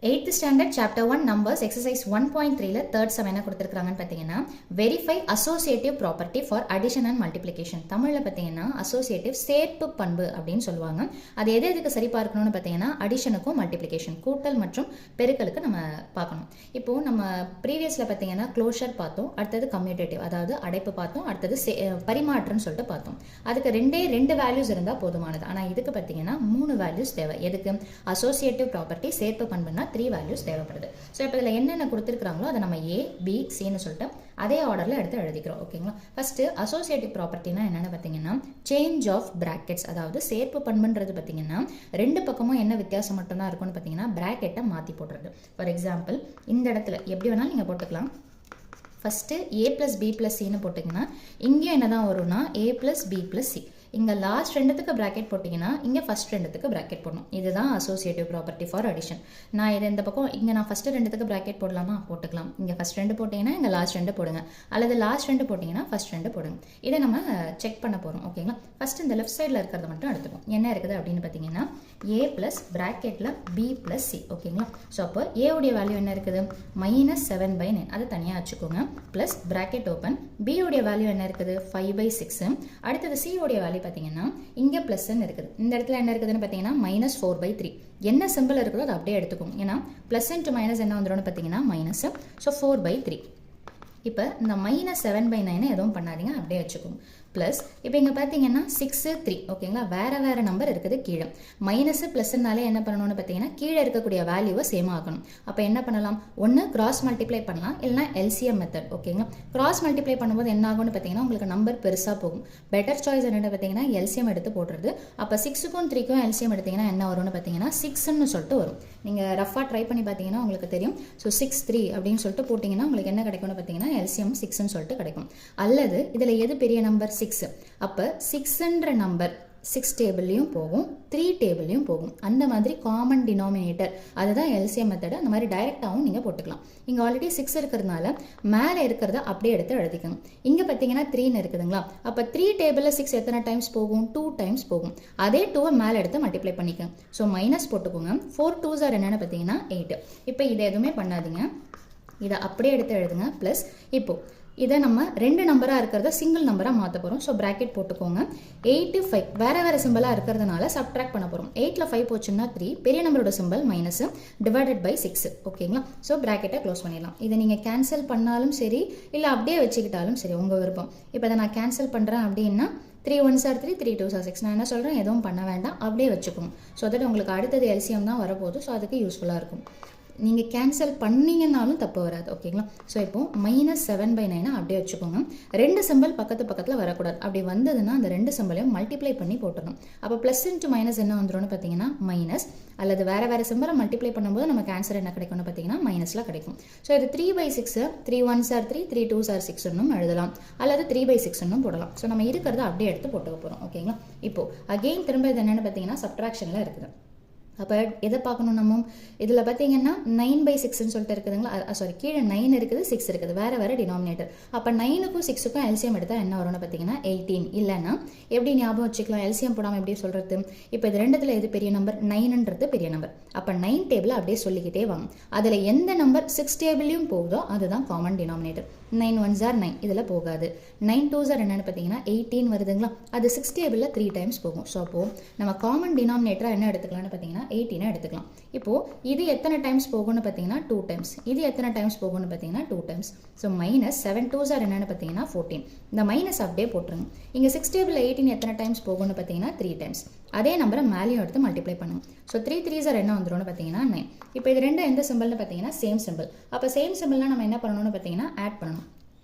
8th standard chapter 1 numbers exercise 1.3 ல third sum என்ன கொடுத்திருக்காங்கன்னு பாத்தீங்கன்னா verify associative property for addition and multiplication. தமிழ்ல பாத்தீங்கன்னா associative சேர்ப்பு பண்பு அப்படினு சொல்லுவாங்க. அது எதுக்கு சரி பார்க்கணும்னு பாத்தீங்கன்னா அடிஷனுக்கும் மல்டிப்ளிகேஷன் கூட்டல் மற்றும் பெருக்கலுக்கு நம்ம பார்க்கணும். இப்போ நம்ம previous ல பாத்தீங்கன்னா க்ளோஷர் பார்த்தோம், அடுத்து கம்யூட்டேட்டிவ் அதாவது அடைப்பு பார்த்தோம், அடுத்து பரிமாற்றம்னு சொல்லிட்டு பார்த்தோம். அதுக்கு ரெண்டு வேல்யூஸ் இருந்தா போதுமானது. ஆனா இதுக்கு பாத்தீங்கன்னா மூணு வேல்யூஸ் தேவை. எதுக்கு? associative property சேர்ப்பு பண்புனா 3 வேல்யூஸ் தேவைப்படுது. ஸோ இப்போ இதில் என்னென்ன கொடுத்துருக்காங்களோ அதை நம்ம A, B, Cன்னு சொல்லிட்டு அதே ஆர்டரில் எடுத்து எழுதிக்கிறோம். ஓகேங்களா? ஃபர்ஸ்ட் அசோசியேட்டிவ் ப்ராப்பர்ட்டினா என்னென்னு பார்த்தீங்கன்னா சேஞ்ச் ஆஃப் பிராக்கெட்ஸ், அதாவது சேர்ப்பு பண்புன்றது பார்த்தீங்கன்னா ரெண்டு பக்கமும் என்ன வித்தியாசம் மட்டும்தான் இருக்கும்னு பார்த்தீங்கன்னா பிராக்கெட்டை மாற்றி போடுறது. ஃபார் எக்ஸாம்பிள் இந்த இடத்துல எப்படி வேணாலும் நீங்கள் போட்டுக்கலாம். ஃபஸ்ட்டு A + B + Cன்னு போட்டிங்கன்னா இங்கே என்ன தான் வரும்னா A + B + C. இங்கே லாஸ்ட் ரெண்டுத்துக்கு ப்ராக்கெட் போட்டிங்கன்னா இங்கே ஃபஸ்ட் ரெண்டுத்துக்கு ப்ராக்கெட் போடணும். இதுதான் அசோசியேட்டிவ் ப்ராப்பர்ட்டி ஃபார் அடிஷன். நான் இது இந்த பக்கம் இங்கே நான் ஃபஸ்ட்டு ரெண்டுத்துக்கு ப்ராக்கெட் போடலாமா? போட்டுக்கலாம். இங்கே ஃபஸ்ட் ரெண்டு போட்டிங்கன்னா இங்கே லாஸ்ட் ரெண்டு போடுங்க, அல்லது லாஸ்ட் ரெண்டு போட்டிங்கன்னா ஃபஸ்ட் ரெண்டு போடுங்க. இதை நம்ம செக் பண்ண போகிறோம். ஓகேங்களா? ஃபஸ்ட்டு இந்த லெஃப்ட் சைடில் இருக்கிறத மட்டும் எடுத்துப்போம். என்ன இருக்குது அப்படின்னு பார்த்தீங்கன்னா A + ப்ராக்கெட்டில் B + C. ஓகேங்களா? ஸோ அப்போ A உடைய வேல்யூ என்ன இருக்குது? -7/9. அது தனியாக வச்சுக்கோங்க. Plus bracket open. B உடைய வேல்யூ என்ன இருக்குது? 5/6. அடுத்தது C உடைய வேல்யூ பார்த்தீங்கன்னா இங்கே ப்ளஸ்ன்னு இருக்குது. இந்த இடத்துல என்ன இருக்குதுன்னு பார்த்தீங்கன்னா -4/3. என்ன சிம்பிள் இருக்குதோ அதை அப்படியே எடுத்துக்கோங்க. ஏன்னா ப்ளஸ் இன்ட்டு மைனஸ் என்ன வந்துடும் பார்த்தீங்கன்னா மைனஸ். ஸோ 4/3. இப்போ இந்த -7/9 எதுவும் பண்ணாதீங்க, அப்படியே வச்சுக்கோங்க. ப்ளஸ் இப்போ இங்கே பார்த்தீங்கன்னா 6, 3. ஓகேங்களா? வேறு நம்பர் இருக்குது கீழே. மைனஸ் ப்ளஸ்னாலே என்ன பண்ணணும்னு பார்த்தீங்கன்னா கீழே இருக்கக்கூடிய வேல்யூவை சேம் ஆகணும். அப்போ என்ன பண்ணலாம்? ஒன்று கிராஸ் மல்டிப்ளை பண்ணலாம், இல்லைனா எல்சிஎம் மெத்தட். ஓகேங்களா? கிராஸ் மல்டிப்ளை பண்ணும்போது என்ன ஆகும்னு பார்த்தீங்கன்னா உங்களுக்கு நம்பர் பெருசாக போகும். பெட்டர் சாய்ஸ் என்னென்னு பார்த்தீங்கன்னா எல்சிஎம் எடுத்து போடுறது. அப்போ 6க்கும் 3க்கும் எல்சிஎம் எடுத்தீங்கன்னா என்ன வரும்னு பார்த்தீங்கன்னா 6ன்னு சொல்லிட்டு வரும். நீங்கள் ரஃபாக ட்ரை பண்ணி பார்த்தீங்கன்னா உங்களுக்கு தெரியும். ஸோ 6, 3 அப்படின்னு சொல்லிட்டு போட்டிங்கன்னா உங்களுக்கு என்ன கிடைக்கும்னு பார்த்தீங்கன்னா எல்சிஎம் 6ன்னு சொல்லிட்டு கிடைக்கும். அல்லது இதில் எது பெரிய நம்பர்? 6. அப்போ 6ன்ற நம்பர் 6 டேபிள்லையும் போகும், 3 டேபிள்லையும் போகும். அந்த மாதிரி காமன் டினாமினேட்டர், அதுதான் எல்சிஎம் மெத்தட். அந்த மாதிரி டைரெக்டாகவும் நீங்கள் போட்டுக்கலாம். இங்கே ஆல்ரெடி 6 இருக்கிறதுனால மேலே இருக்கிறத அப்படியே எடுத்து எழுதிக்கோங்க. இங்கே பார்த்தீங்கன்னா 3ன்னு இருக்குதுங்களா? அப்போ 3 டேபிளில் 6 எத்தனை டைம்ஸ் போகும்? 2 டைம்ஸ் போகும். அதே 2வை மேலே எடுத்து மல்டிப்ளை பண்ணிக்கோங்க. ஸோ மைனஸ் போட்டுக்கோங்க. 4 2s are என்னென்னு பார்த்தீங்கன்னா 8. இப்போ இதை எதுவுமே பண்ணாதீங்க, இதை அப்படியே எடுத்து எழுதுங்க. ப்ளஸ் இப்போது இதை நம்ம ரெண்டு நம்பராக இருக்கிறத சிங்கிள் நம்பராக மாற்ற போகிறோம். ஸோ ப்ராக்கெட் போட்டுக்கோங்க. 8, 5 வேறு சிம்பிளாக இருக்கிறதுனால சப்ட்ராக்ட் பண்ண போகிறோம். 8ல் 5 போச்சுன்னா 3, பெரிய நம்பரோட சிம்பிள் மைனஸ் /6. ஓகேங்களா? ஸோ ப்ராக்கெட்டை க்ளோஸ் பண்ணிடலாம். இதை நீங்கள் கேன்சல் பண்ணாலும் சரி, இல்லை அப்படியே வச்சுக்கிட்டாலும் சரி, உங்கள் விருப்பம். இப்போ இதை நான் கேன்சல் பண்ணுறேன் அப்படின்னா 3 1s are 3, 3 2s are 6. நான் என்ன சொல்கிறேன்? எதுவும் பண்ண வேண்டாம், அப்படியே வச்சுக்கோங்க. ஸோ தட் உங்களுக்கு அடுத்தது எல்சிஎம் தான் வரப்போகுது. ஸோ அதுக்கு யூஸ்ஃபுல்லாக இருக்கும். நீங்கள் கேன்சல் பண்ணிங்கன்னாலும் தப்பு வராது. ஓகேங்களா? ஸோ இப்போ -7/9 அப்படியே வச்சுக்கோங்க. ரெண்டு சிம்பிள் பக்கத்தில் வரக்கூடாது. அப்படி வந்ததுன்னா அந்த ரெண்டு சிம்பிளையும் மல்டிப்ளை பண்ணி போட்டுடணும். அப்போ ப்ளஸ் இன்ட்டு மைனஸ் என்ன வந்துடும்னு பார்த்தீங்கன்னா மைனஸ், அல்லது வேறு சிம்பிளை மல்டிப்ளை பண்ணும்போது நமக்கு ஆன்சர் என்ன கிடைக்கும்னு பார்த்தீங்கன்னா மைனஸில் கிடைக்கும். ஸோ இது 3/6, 3 1s are 3, 3 2s are 6ன்னு எழுதலாம், அல்லது 3/6ன்னு போடலாம். ஸோ நம்ம இருக்கிறத அப்படியே எடுத்து போட்டுக்க போகிறோம். ஓகேங்களா? இப்போ அகெயின் திரும்ப இது என்னென்னு பார்த்தீங்கன்னா சப்ட்ராக்ஷனில் இருக்குது. அப்போ எதை பார்க்கணும் நம்ம? இதில் பார்த்தீங்கன்னா 9/6ன்னு சொல்லிட்டு இருக்குதுங்களா? சாரி, கீழே 9 இருக்குது, 6 இருக்குது, வேறு டினாமினேட்டர். அப்போ 9க்கும் 6க்கும் எல்சிஎம் எடுத்தால் என்ன வரும்னு பார்த்தீங்கன்னா 18. இல்லைன்னா எப்படி ஞாபகம் வச்சுக்கலாம்? எல்சிஎம் போடாமல் எப்படி சொல்கிறது? இப்போ இது ரெண்டுத்தில் எது பெரிய நம்பர்? 9ன்றது பெரிய நம்பர். அப்போ 9 டேபிள் அப்படியே சொல்லிக்கிட்டே வாங்க. அதில் எந்த நம்பர் 6 டேபிளையும் போகுதோ அதுதான் காமன் டினாமினேட்டர். 9 1s are 9, இதில் போகாது. 9 2s are என்னென்னு பார்த்தீங்கன்னா 18 வருதுங்களா? அது 6 டேபிளில் 3 டைம்ஸ் போகும். ஸோ அப்போது நம்ம காமன் டினாமினேட்டராக என்ன எடுத்துக்கலாம்னு பார்த்தீங்கன்னா 18 எடுத்துக்கலாம். இப்போது இது எத்தனை டைம்ஸ் போகும்னு பார்த்தீங்கன்னா 2 டைம்ஸ். இது எத்தனை டைம்ஸ் போகும்னு பார்த்தீங்கன்னா 2 டைம்ஸ். ஸோ -7 2s are என்னென்னு பார்த்தீங்கன்னா 14. இந்த மைனஸ் அப்படியே போட்டுருங்க. இங்கே 6 டேபிளில் 18 எத்தனை டைம்ஸ் போகும்னு பார்த்தீங்கன்னா 3 டைம்ஸ். அதே நம்பரை மேலேயும் எடுத்து மல்டிப்ளை பண்ணுங்க. ஸோ 3 3s are என்ன வந்துடும்னு பார்த்தீங்கன்னா 9. இப்போ இது ரெண்டும் எந்த சிம்பிள்னு பார்த்தீங்கன்னா சேம் சிம்பிள். அப்போ சேம் சிம்பிள்னால் நம்ம என்ன பண்ணணும்னு பார்த்தீங்கன்னா ஆட் பண்ணணும்.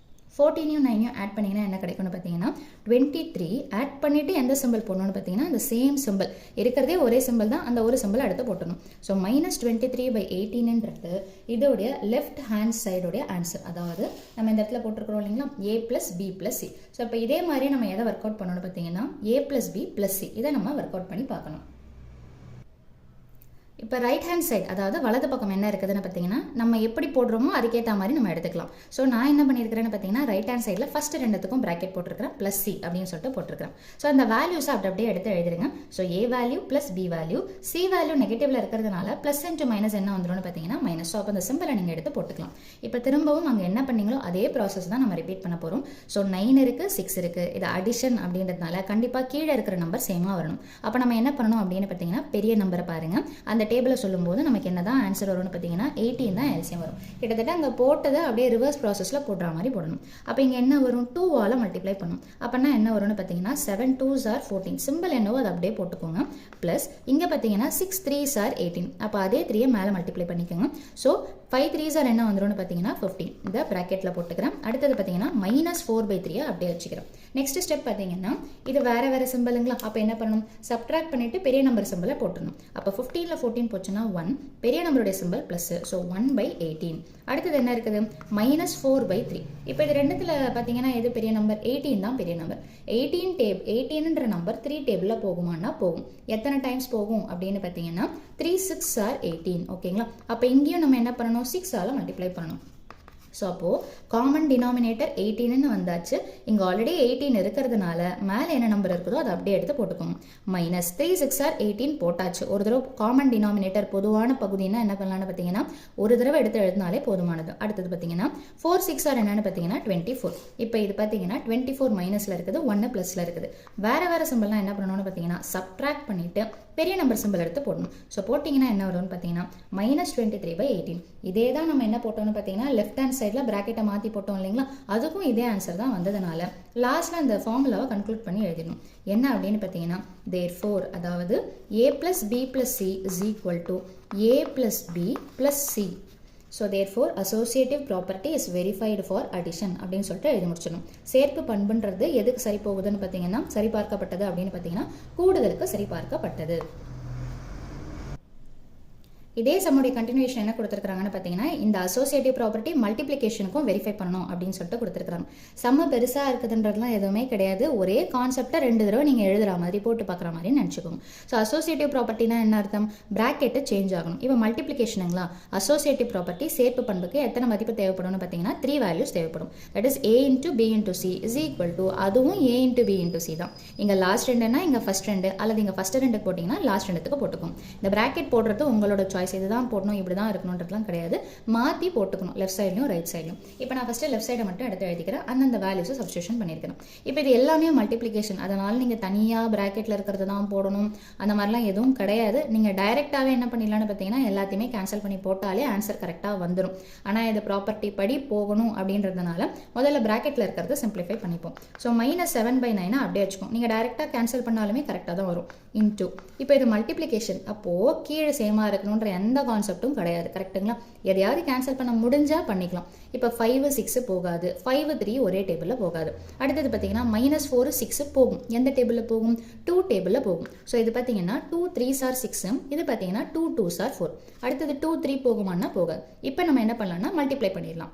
14யும் 9யும் ஆட் பண்ணிங்கன்னா என்ன கிடைக்கும்னு பார்த்தீங்கன்னா 23. ஆட் பண்ணிவிட்டு எந்த சிம்பிள் போடணும்னு பார்த்தீங்கன்னா அந்த சேம் சிம்பிள் இருக்கிறதே ஒரே சிம்பிள் தான், அந்த ஒரு சிம்பிள் எடுத்து போட்டணும். ஸோ -23/18ன்றது இதோடைய லெஃப்ட் ஹேண்ட் சைடுடைய ஆன்சர். அதாவது நம்ம இந்த இடத்துல போட்டிருக்கிறோம் இல்லைங்களா A + B + C. ஸோ இப்போ இதே மாதிரி நம்ம எதை ஒர்க் அவுட் பண்ணணும்னு பார்த்தீங்கன்னா A + B + C. இதை நம்ம ஒர்க் அவுட் பண்ணி பார்க்கணும். இப்போ ரைட் ஹேண்ட் சைடு அதாவது வலது பக்கம் என்ன இருக்குதுன்னு பார்த்தீங்கன்னா நம்ம எப்படி போடுறோமோ அதுக்கேற்ற மாதிரி நம்ம எடுத்துக்கலாம். ஸோ நான் என்ன பண்ணியிருக்கிறேன்னு பார்த்தீங்கன்னா ரைட் ஹேண்ட் சைடில் ஃபர்ஸ்ட் ரெண்டுத்துக்கும் ப்ராக்கெட் போட்டிருக்கிறேன் ப்ளஸ் சி அப்படின்னு சொல்லிட்டு போட்டிருக்கிறேன். ஸோ அந்த வேல்யூஸை அப்படியே எடுத்து எழுதிருங்க. So A value plus B value, C value நெகட்டிவ்ல இருக்கிறதுனால ப்ளஸ் இன்ட்டு மைனஸ் என்ன வந்துடும் பார்த்தீங்கன்னா மைனஸ். ஸோ அப்போ அந்த சிம்பிளை நீங்கள் எடுத்து போட்டுக்கலாம். இப்போ திரும்பவும் அங்கே என்ன பண்ணீங்களோ அதே ப்ராசஸ் தான் நம்ம ரிப்பீட் பண்ண போகிறோம். ஸோ 9 இருக்குது 6 இருக்குது, இது அடிஷன் அப்படின்றதுனால கண்டிப்பாக கீழே இருக்கிற நம்பர் சேமாக வரணும். அப்போ நம்ம என்ன பண்ணணும் அப்படின்னு பார்த்தீங்கன்னா பெரிய நம்பரை பாருங்கள். அந்த டேபிளை சொல்லும்போது நமக்கு என்ன தான் ஆன்சர் வரும்னு பார்த்தீங்கன்னா 18 தான் எல்சியம் வரும். கிட்டத்தட்ட அங்கே போட்டதை அப்படியே ரிவர்ஸ் ப்ராசஸில் போடுற மாதிரி போடணும். அப்போ இங்கே என்ன வரும் 2ஆல் மல்டிப்ளை பண்ணும். அப்போனா என்ன வரும்னு பார்த்தீங்கன்னா 7 2s are 14, சிம்பிள் என்னவோ அதை அப்படியே போட்டுக்கோங்க. ப்ளஸ் இங்கே பார்த்தீங்கன்னா 6 3s are 18, அப்போ அதே 3 மேலே மல்டிப்ளை பண்ணிக்கோங்க. ஸோ 5 3s are என்ன வந்துரும்னு பார்த்தீங்கன்னா 15, இந்த ப்ராக்கெட்டில் போட்டுக்கிறேன். அடுத்தது பார்த்தீங்கன்னா -4/3 அப்படியே வச்சுக்கிறோம். நெக்ஸ்ட் ஸ்டெப் பார்த்தீங்கன்னா இது வேற சிம்பிளுங்களா, அப்போ என்ன பண்ணணும் சப்ட்ராக்ட் பண்ணிட்டு பெரிய நம்பர் சிம்பிளை போட்டுடணும். அப்போ 15ல் 14 போச்சுன்னா 1, பெரிய நம்பருடைய சிம்பிள் ப்ளஸ், ஸோ 1/18. அடுத்தது என்ன இருக்குது -4/3. இப்போ இது ரெண்டுத்தில் பார்த்தீங்கன்னா எது பெரிய நம்பர் 18 தான் பெரிய நம்பர். 18ன்ற நம்பர் 3 டேபிளில் போகுமானா போகும். எத்தனை டைம்ஸ் போகும் அப்படின்னு பார்த்தீங்கன்னா 3 6 are 18. ஓகேங்களா, அப்போ இங்கேயும் நம்ம என்ன பண்ணணும் 6ஆல் மல்டிப்ளை பண்ணணும். ஸோ அப்போது காமன் டினாமினேட்டர் 18ன்னு வந்தாச்சு. இங்கே ஆல்ரெடி 18 இருக்கிறதுனால மேலே என்ன நம்பர் இருக்குதோ அதை அப்படியே எடுத்து போட்டுக்கோங்க. -3 6 are 18 போட்டாச்சு. ஒரு தடவை காமன் டினாமினேட்டர் பொதுவான பகுதினா என்ன பண்ணலான்னு பார்த்தீங்கன்னா ஒரு தடவை எடுத்து எழுதினாலே போதுமானது. அடுத்தது பார்த்தீங்கன்னா 4 6 are என்னன்னு பார்த்தீங்கன்னா 24. இப்போ இது பார்த்தீங்கன்னா 24 மைனஸில் இருக்குது, 1 ப்ளஸில் இருக்குது. வேறு சிம்பிள்லாம் என்ன பண்ணணும்னு பார்த்தீங்கன்னா சப்ட்ராக்ட் பண்ணிவிட்டு பெரிய நம்பர் சிம்பிள் எடுத்து போடணும். ஸோ போட்டிங்கன்னா என்ன வரும்னு பார்த்தீங்கன்னா -23/18. இதே தான் நம்ம என்ன போட்டோம்னு பார்த்தீங்கன்னா லெஃப்ட் ஹேண்ட் சைடில் ப்ராக்கெட்டை மாற்றி போட்டோம் இல்லைங்களா, அதுக்கும் இதே ஆன்சர் தான் வந்ததுனால லாஸ்ட்டில் அந்த ஃபார்முலாவை கன்க்ளூட் பண்ணி எழுதிடணும். என்ன அப்படின்னு பார்த்தீங்கன்னா therefore அதாவது a + b + c is equal to a + b + c. So therefore associative property is verified for addition அப்படின்னு சொல்லிட்டு எழுதி முடிச்சிடணும். சேர்ப்பு பண்புன்றது எதுக்கு சரி போகுதுன்னு பார்த்தீங்கன்னா சரிபார்க்கப்பட்டது அப்படின்னு பார்த்தீங்கன்னா கூடுதலுக்கு சரிபார்க்கப்பட்டது. இதே சம்முடைய கண்டினியூஷன் என்ன கொடுத்துருக்காங்கன்னு பார்த்தீங்கன்னா இந்த அசோசியேட்டிவ் ப்ராப்பர்ட்டி மல்டிப்ளிகேஷனுக்கும் வெரிஃபை பண்ணணும் அப்படின்னு சொல்லிட்டு கொடுத்துருக்காங்க. செம்ம பெருசாக இருக்குதுன்றதுலாம் எதுவுமே கிடையாது. ஒரே கான்செப்டை 2 தடவை நீங்கள் எழுதுகிற மாதிரி போட்டு பார்க்குற மாதிரி நினச்சிக்கோங்க. ஸோ அசோசியேட்டிவ் ப்ராப்பர்ட்டினா என்ன அர்த்தம், ப்ராக்கெட்டு சேஞ்ச் ஆகணும். இப்போ மல்டிப்ளிகேஷனுங்களா, அசோசியேட்டிவ் ப்ராப்பர்ட்டி சேர்ப்பு பண்புக்கு எத்தனை மதிப்பு தேவைப்படும்னு பார்த்தீங்கன்னா 3 வேல்யூஸ் தேவைப்படும். That is a × b × c is equal to அதுவும் a × b × c தான். இங்கே லாஸ்ட் ரெண்டுன்னா இங்கே ஃபர்ஸ்ட் ரெண்டு, அல்லது இங்கே ஃபர்ஸ்ட் ரெண்டுக்கு போட்டிங்கன்னா லாஸ்ட் ரெண்டுக்கு போட்டுக்கும். இந்த ப்ராக்கெட் போடுறது உங்களோட சாய்ஸ், இதுதான் போடணும் இப்படி தான் இருக்கணுன்றதுலாம் கிடையாது, மாற்றி போட்டுக்கணும் லெஃப்ட் சைட்லையும் ரைட் சைட்லையும். இப்போ நான் ஃபஸ்ட்டு லெஃப்ட் சைடை மட்டும் எடுத்து எழுதிக்கிறேன், அந்தந்த வேல்யூஸை சப்ஸ்டியூஷன் பண்ணியிருக்கிறேன். இப்போ இது எல்லாமே மல்டிப்ளிகேஷன், அதனால் நீங்கள் தனியாக ப்ராக்கெட்டில் இருக்கிறது தான் போடணும் அந்த மாதிரிலாம் எதுவும் கிடையாது. நீங்கள் டைரெக்டாகவே என்ன பண்ணிடலான்னு பார்த்தீங்கன்னா எல்லாத்தையுமே கேன்சல் பண்ணி போட்டாலே ஆன்சர் கரெக்டாக வந்துடும். ஆனால் இது ப்ராப்பர்ட்டி படி போகணும் அப்படின்றதுனால முதல்ல ப்ராக்கெட்டில் இருக்கிறத சிம்பிளிஃபை பண்ணிப்போம். ஸோ -7/9 அப்படியே வச்சுக்கோம். நீங்கள் டைரெக்டாக கேன்சல் பண்ணாலுமே கரெக்டாக தான் வரும். இன்டூ இப்போ இது மல்டிப்ளிகேஷன், அப்போது கீழே சேமாக இருக்கணுன்ற எந்த கான்செப்டும் கிடையாது. கரெக்டுங்களா, எதையாவது கேன்சல் பண்ண முடிஞ்சால் பண்ணிக்கலாம். இப்போ 5 6 போகாது, 5 3 ஒரே டேபிளில் போகாது. அடுத்தது பார்த்தீங்கன்னா -4 6 போகும். எந்த டேபிளில் போகும் 2 டேபிளில் போகும். ஸோ இது பார்த்தீங்கன்னா 2 3s are 6, இது பார்த்தீங்கன்னா 2 2s are 4. அடுத்தது 2 3 போகுமான்னா போகாது. இப்போ நம்ம என்ன பண்ணலாம்னா மல்டிப்ளை பண்ணிடலாம்.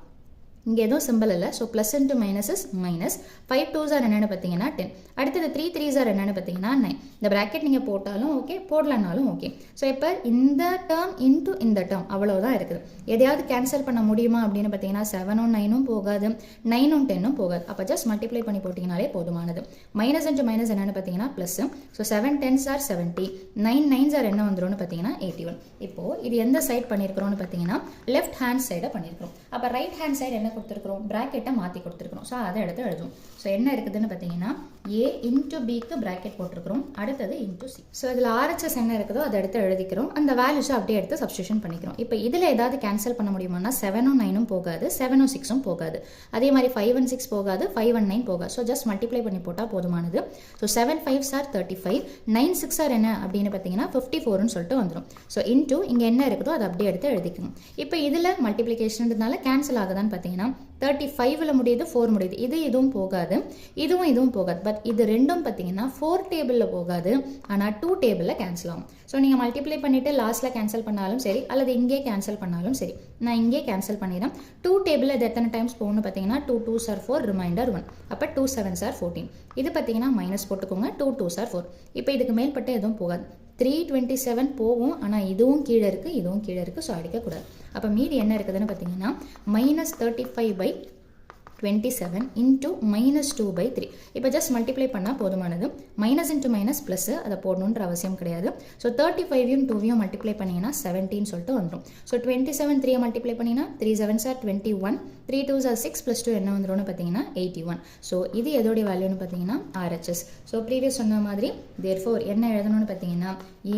இங்கே எதுவும் சிம்பிள் இல்லை. So plus into minus is minus. 5 2s are என்னென்னு பார்த்தீங்கன்னா 10. அடுத்தது 3 3s are என்னென்னு பார்த்தீங்கன்னா 9. இந்த ப்ராக்கெட் நீங்கள் போட்டாலும் ஓகே, போடலனாலும் ஓகே. ஸோ இப்போ இந்த டேர்ம் இன்ட்டு இந்த டேர்ம் அவ்வளோதான் இருக்குது. எதையாவது கேன்சல் பண்ண முடியுமா அப்படின்னு பார்த்தீங்கன்னா 7ம் 9ம் போகாது, 9ம் 10ம் போகாது. அப்போ ஜஸ்ட் மல்டிப்ளை பண்ணி போட்டிங்கனாலே போதுமானது. மைனஸ் இன்ட்டு மைனஸ் என்னென்னு பார்த்தீங்கன்னா plus. So 7 10s are 70, 9 9s are என்ன வந்துரும்னு பார்த்தீங்கன்னா 81. இப்போது இது எந்த சைட் பண்ணியிருக்கிறோம்னு பார்த்தீங்கன்னா லெஃப்ட் ஹேண்ட் சைடை பண்ணியிருக்கிறோம். அப்போ ரைட் ஹேண்ட் சைடு என்ன கொடுத்துருக்கிறோம், ப்ராக்கெட்டை மாற்றி கொடுத்துருக்கிறோம். ஸோ அதை எடுத்து எழுதும். ஸோ என்ன இருக்குதுன்னு பார்த்தீங்கன்னா a × bக்கு ப்ராக்கெட் போட்டிருக்கிறோம், அடுத்தது × c. ஸோ இதில் RHS என்ன இருக்குதோ அதை எடுத்து எழுதிக்கிறோம். அந்த வேல்யூஸை அப்படியே எடுத்து சப்ஸ்டியூஷன் பண்ணிக்கிறோம். இப்போ இதில் ஏதாவது கேன்சல் பண்ண முடியுமானா 7ம் 9ம் போகாது, 7ம் 6ம் போகாது. அதே மாதிரி 5 and 6 போகாது, 5 and 9 போகாது. ஸோ ஜஸ்ட் மல்டிப்ளை பண்ணி போட்டால் போதுமானது. ஸோ 7 5s are 35, 9 6 are என்ன அப்படின்னு பார்த்தீங்கன்னா 54ன்னு சொல்லிட்டு வந்துடும். ஸோ இன்டூ இங்கே என்ன இருக்குதோ அதை அப்படியே எடுத்து எழுதிக்கணும். இப்போ இதில் மல்டிப்ளிகேஷன்றதுனால கேன்சல் ஆகுதான்னு பார்த்தீங்கன்னா 35ல் முடியுது, 4 முடியுது. இதுவும் போகாது, இதுவும் போகாது. பட் இது ரெண்டும் பார்த்தீங்கன்னா 4 டேபிளில் போகாது, ஆனால் 2 டேபிளில் கேன்சல் ஆகும். ஸோ நீங்கள் மல்டிப்ளை பண்ணிவிட்டு லாஸ்ட்டில் கேன்சல் பண்ணாலும் சரி, அல்லது இங்கே கேன்சல் பண்ணாலும் சரி. நான் இங்கே கேன்சல் பண்ணிடுறேன். 2 டேபிளில் இது எத்தனை டைம்ஸ் போகணும்னு பார்த்தீங்கன்னா 2 2s are 4, ரிமைண்டர் 1. அப்போ 2 7s are 14. இது பார்த்தீங்கன்னா மைனஸ் போட்டுக்கோங்க, 2 2s are 4. இப்போ இதுக்கு மேல்பட்டு எதுவும் போகாது. 327 போகும், ஆனால் இதுவும் கீழே இருக்குது, இதுவும் கீழே இருக்குது. ஸோ அடிக்கக்கூடாது. அப்போ மீதி என்ன இருக்குதுன்னு பார்த்தீங்கன்னா -35/27 இன்ட்டு -2/3. இப்போ ஜஸ்ட் மல்டிப்ளை பண்ணால் போதுமானது. மைனஸ் இன்ட்டு மைனஸ் ப்ளஸ் அதை போடணுன்ற அவசியம் கிடையாது. ஸோ 35யும் 2வையும் மல்டிப்ளை பண்ணிங்கன்னா 17 சொல்லிட்டு வந்துடும். ஸோ 27 3 மல்டிப்ளை பண்ணிங்கன்னா 3 7s are 21, 3 2s are 6 + 2 என்ன வந்துடும்னு பார்த்தீங்கன்னா 81. ஸோ இது எதோடைய வேல்யூன்னு பார்த்தீங்கன்னா RHS. ஸோ ப்ரீவியஸ் சொன்ன மாதிரி therefore என்ன எழுதணும்னு பார்த்தீங்கன்னா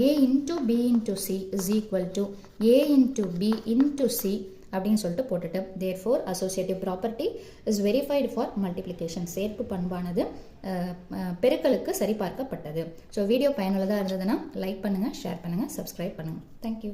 A into B into C is equal to A into B into C அப்படின்னு சொல்லிட்டு போட்டுட்டு therefore associative property is verified for multiplication. சேர்ப்பு பண்பானது பெருக்கலுக்கு சரிபார்க்கப்பட்டது. ஸோ வீடியோ பயனுள்ளதாக இருந்ததுன்னா லைக் பண்ணுங்கள், ஷேர் பண்ணுங்கள், சப்ஸ்கிரைப் பண்ணுங்கள். தேங்க்யூ.